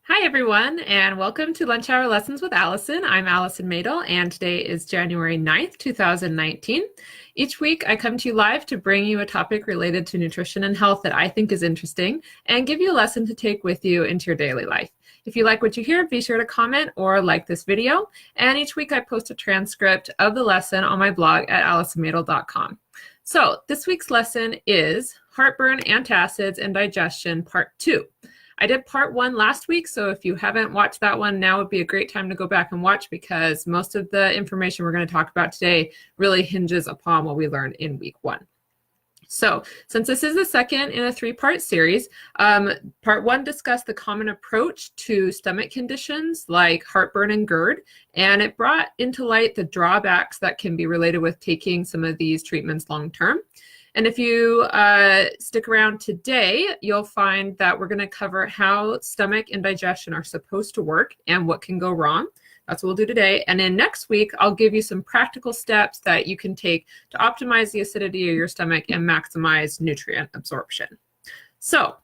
Hi, everyone, and welcome to Lunch Hour Lessons with Allison. I'm Allison Mädl, and today is January 9th, 2019. Each week, I come to you live to bring you a topic related to nutrition and health that I think is interesting and give you a lesson to take with you into your daily life. If you like what you hear, be sure to comment or like this video. And each week, I post a transcript of the lesson on my blog at allisonmadel.com. So this week's lesson is Heartburn, Antacids, and Digestion, Part 2. I did part 1 last week, so if you haven't watched that one, now would be a great time to go back and watch because most of the information we're going to talk about today really hinges upon what we learned in week 1. So since this is the second in a 3-part series, part 1 discussed the common approach to stomach conditions like heartburn and GERD, and it brought into light the drawbacks that can be related with taking some of these treatments long term. And if you stick around today, you'll find that we're going to cover how stomach and digestion are supposed to work and what can go wrong. That's what we'll do today. And then next week, I'll give you some practical steps that you can take to optimize the acidity of your stomach and maximize nutrient absorption. So,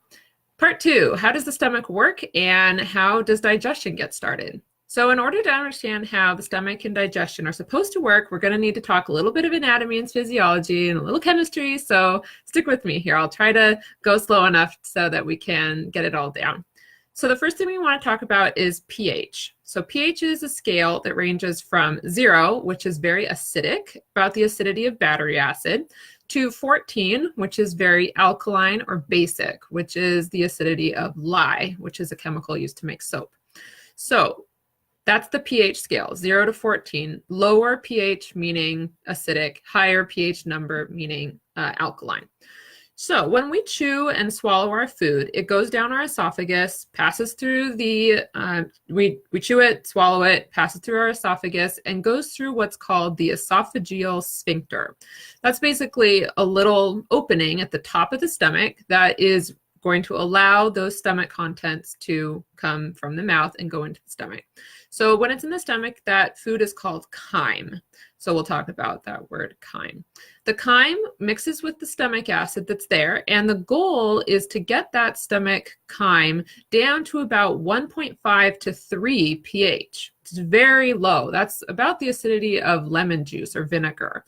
part 2, how does the stomach work and how does digestion get started? So in order to understand how the stomach and digestion are supposed to work, we're going to need to talk a little bit of anatomy and physiology and a little chemistry. So stick with me here. I'll try to go slow enough so that we can get it all down. So the first thing we want to talk about is pH. So pH is a scale that ranges from 0, which is very acidic, about the acidity of battery acid, to 14, which is very alkaline or basic, which is the acidity of lye, which is a chemical used to make soap. So that's the pH scale, 0 to 14. Lower pH meaning acidic, higher pH number meaning alkaline. So when we chew and swallow our food, it goes down our esophagus, passes through the, we chew it, swallow it, passes through our esophagus, and goes through what's called the esophageal sphincter. That's basically a little opening at the top of the stomach that is going to allow those stomach contents to come from the mouth and go into the stomach. So when it's in the stomach, that food is called chyme. So we'll talk about that word chyme. The chyme mixes with the stomach acid that's there, and the goal is to get that stomach chyme down to about 1.5 to 3 pH. It's very low. That's about the acidity of lemon juice or vinegar.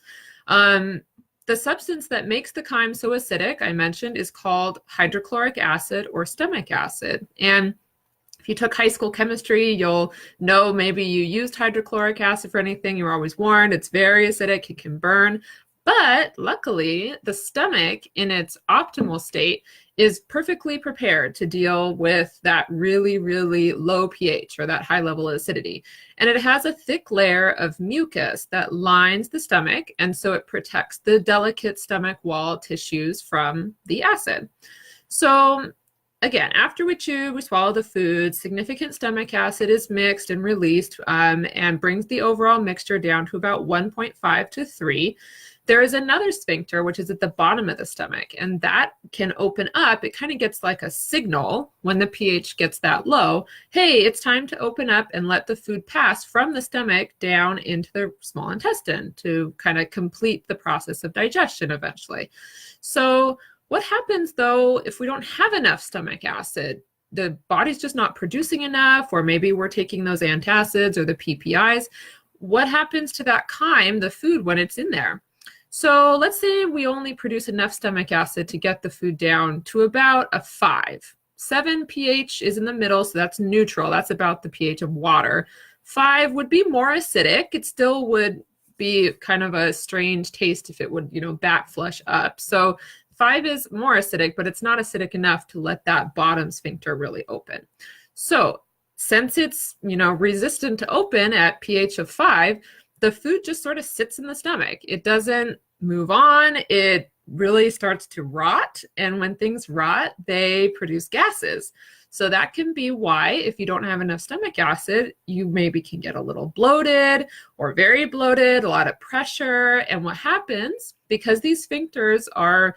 The substance that makes the chyme so acidic, I mentioned, is called hydrochloric acid or stomach acid. And if you took high school chemistry, you'll know maybe you used hydrochloric acid for anything. You were always warned it's very acidic, it can burn. But luckily, the stomach in its optimal state is perfectly prepared to deal with that really, really low pH or that high level of acidity. And it has a thick layer of mucus that lines the stomach, and so it protects the delicate stomach wall tissues from the acid. So again, after we chew, we swallow the food, significant stomach acid is mixed and released and brings the overall mixture down to about 1.5 to 3. There is another sphincter, which is at the bottom of the stomach, and that can open up. It kind of gets like a signal when the pH gets that low. Hey, it's time to open up and let the food pass from the stomach down into the small intestine to kind of complete the process of digestion eventually. So what happens, though, if we don't have enough stomach acid? The body's just not producing enough, or maybe we're taking those antacids or the PPIs. What happens to that chyme, the food, when it's in there? So let's say we only produce enough stomach acid to get the food down to about a 5. 7 pH is in the middle, so that's neutral. That's about the pH of water. 5 would be more acidic. It still would be kind of a strange taste if it would, back flush up. So 5 is more acidic, but it's not acidic enough to let that bottom sphincter really open. So since it's, resistant to open at pH of 5, the food just sort of sits in the stomach. It doesn't move on. It really starts to rot. And when things rot, they produce gases. So that can be why, if you don't have enough stomach acid, you maybe can get a little bloated or very bloated, a lot of pressure. And what happens, because these sphincters are,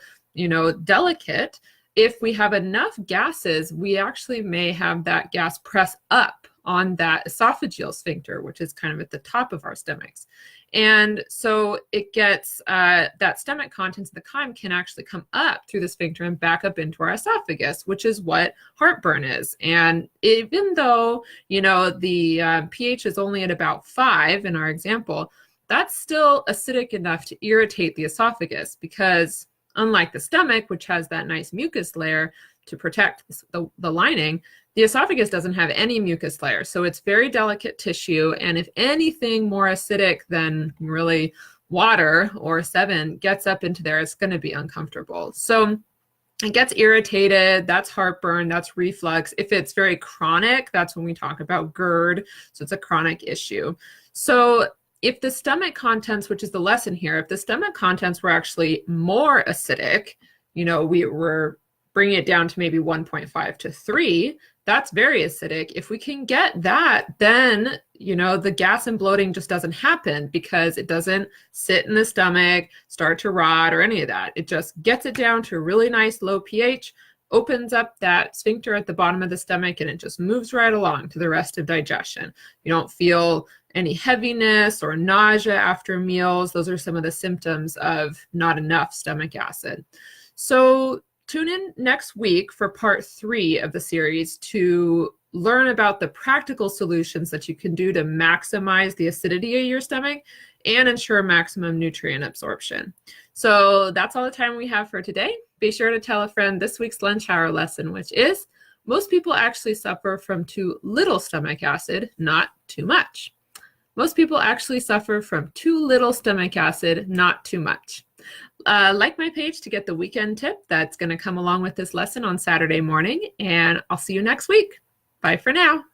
delicate, if we have enough gases, we actually may have that gas press up on that esophageal sphincter, which is kind of at the top of our stomachs. And so it gets that stomach contents of the chyme can actually come up through the sphincter and back up into our esophagus, which is what heartburn is. And even though, you know, the pH is only at about 5 in our example, that's still acidic enough to irritate the esophagus, because unlike the stomach, which has that nice mucus layer to protect the lining, the esophagus doesn't have any mucus layer. So it's very delicate tissue. And if anything more acidic than really water or 7 gets up into there, it's going to be uncomfortable. So it gets irritated. That's heartburn. That's reflux. If it's very chronic, that's when we talk about GERD. So it's a chronic issue. So if the stomach contents, which is the lesson here, if the stomach contents were actually more acidic, you know, we were bringing it down to maybe 1.5 to 3, that's very acidic. If we can get that, then, you know, the gas and bloating just doesn't happen, because it doesn't sit in the stomach, start to rot or any of that. It just gets it down to a really nice low pH, opens up that sphincter at the bottom of the stomach, and it just moves right along to the rest of digestion. You don't feel any heaviness or nausea after meals. Those are some of the symptoms of not enough stomach acid. So tune in next week for part 3 of the series to learn about the practical solutions that you can do to maximize the acidity of your stomach and ensure maximum nutrient absorption. So that's all the time we have for today. Be sure to tell a friend this week's lunch hour lesson, which is: most people actually suffer from too little stomach acid, not too much. Most people actually suffer from too little stomach acid, not too much. Like my page to get the weekend tip that's going to come along with this lesson on Saturday morning, and I'll see you next week. Bye for now.